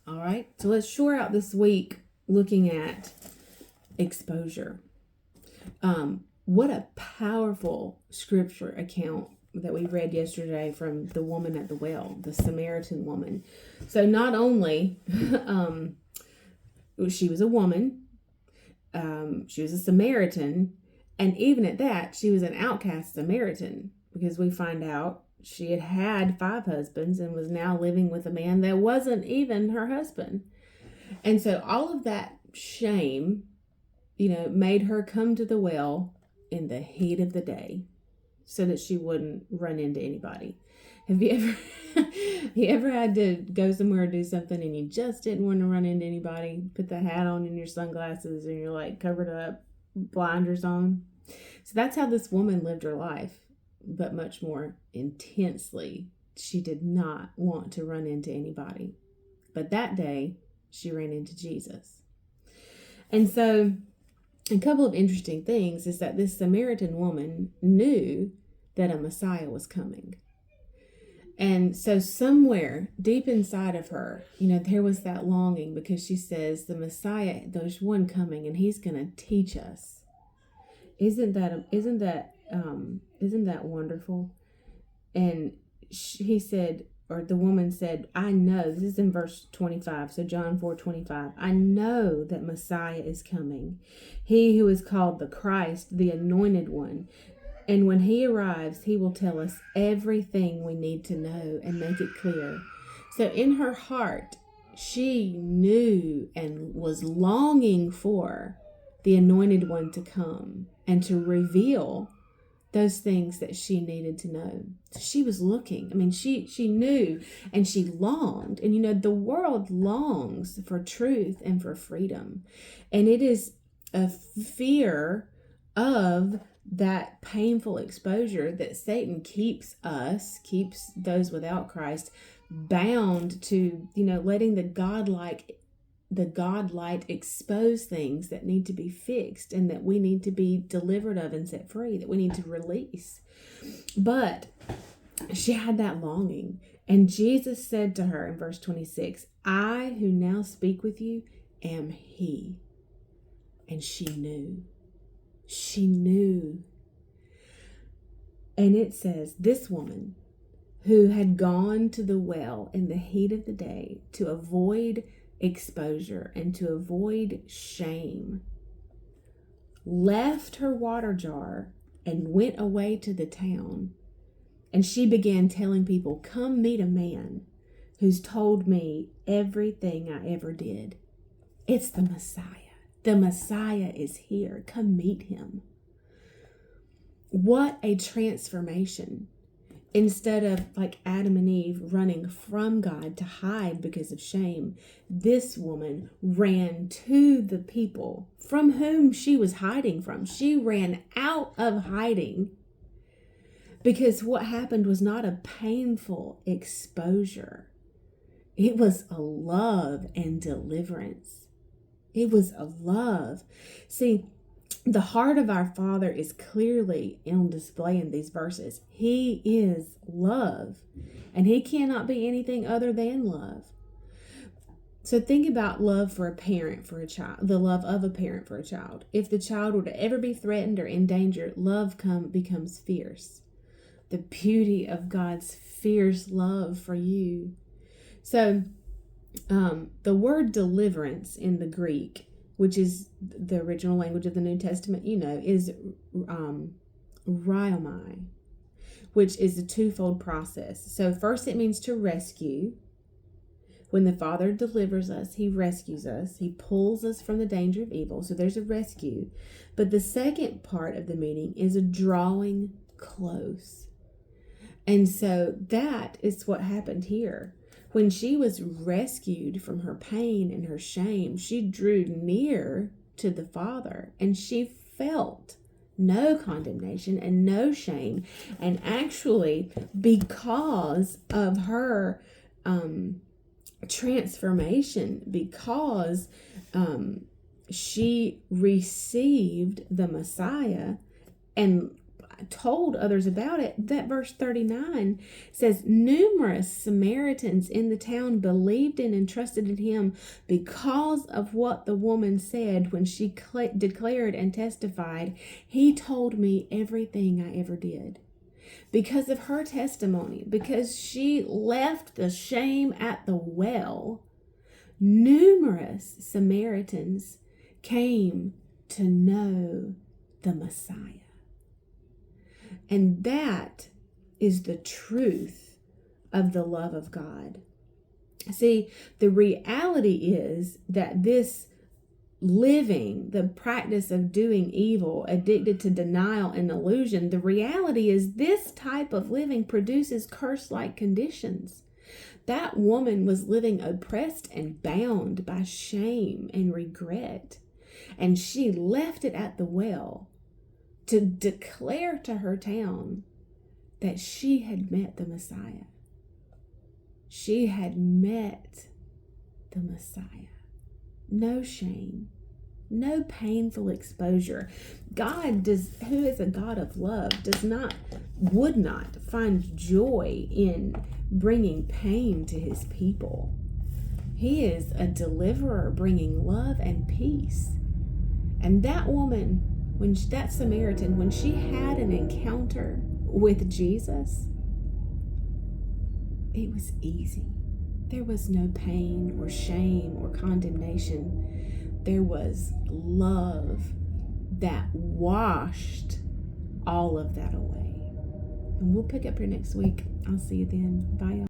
All right. So let's shore out this week looking at exposure. What a powerful scripture account that we read yesterday from the woman at the well, the Samaritan woman. So not only she was a woman, she was a Samaritan, and even at that, she was an outcast Samaritan, because we find out she had 5 husbands and was now living with a man that wasn't even her husband. And so all of that shame, made her come to the well in the heat of the day so that she wouldn't run into anybody. Have you ever had to go somewhere or do something and you just didn't want to run into anybody? Put the hat on and your sunglasses and you're like covered up, blinders on. So that's how this woman lived her life, but much more intensely. She did not want to run into anybody. But that day, she ran into Jesus. And so a couple of interesting things is that this Samaritan woman knew that a Messiah was coming. And so somewhere deep inside of her, there was that longing, because she says, the Messiah, there's one coming and he's going to teach us. Isn't that wonderful? And he said, or the woman said, I know, this is in verse 25, so John 4:25, I know that Messiah is coming, he who is called the Christ, the anointed one. And when he arrives, he will tell us everything we need to know and make it clear. So in her heart, she knew and was longing for the anointed one to come and to reveal those things that she needed to know. She was looking. I mean, she knew and she longed. And the world longs for truth and for freedom. And it is a fear of that painful exposure that Satan keeps those without Christ bound to, letting the godlight expose things that need to be fixed and that we need to be delivered of and set free, that we need to release. But she had that longing. And Jesus said to her in verse 26, I who now speak with you am he. And she knew. She knew. And it says, this woman who had gone to the well in the heat of the day to avoid exposure and to avoid shame, left her water jar and went away to the town. And she began telling people, come meet a man who's told me everything I ever did. It's the Messiah. The Messiah is here. Come meet him. What a transformation. Instead of like Adam and Eve running from God to hide because of shame, this woman ran to the people from whom she was hiding from. She ran out of hiding because what happened was not a painful exposure. It was a love and deliverance. It was a love. See, the heart of our Father is clearly on display in these verses. He is love, and he cannot be anything other than love. So think about love for a parent for a child, the love of a parent for a child. If the child were to ever be threatened or in danger, love becomes fierce. The beauty of God's fierce love for you. So the word deliverance in the Greek, which is the original language of the New Testament, is rhiomai, which is a twofold process. So first it means to rescue. When the Father delivers us, he rescues us. He pulls us from the danger of evil. So there's a rescue. But the second part of the meaning is a drawing close. And so that is what happened here. When she was rescued from her pain and her shame, she drew near to the Father and she felt no condemnation and no shame. And actually, because of her transformation, because she received the Messiah, and told others about it, that verse 39 says, numerous Samaritans in the town believed in and trusted in him because of what the woman said when she declared and testified, he told me everything I ever did. Because of her testimony, because she left the shame at the well, numerous Samaritans came to know the Messiah. And that is the truth of the love of God. See, the reality is that this living, the practice of doing evil, addicted to denial and illusion, the reality is this type of living produces curse-like conditions. That woman was living oppressed and bound by shame and regret, and she left it at the well to declare to her town that she had met the Messiah. She had met the Messiah. No shame, no painful exposure. God who is a God of love, would not find joy in bringing pain to his people. He is a deliverer bringing love and peace. And that woman, that Samaritan, when she had an encounter with Jesus, it was easy. There was no pain or shame or condemnation. There was love that washed all of that away. And we'll pick up here next week. I'll see you then. Bye, y'all.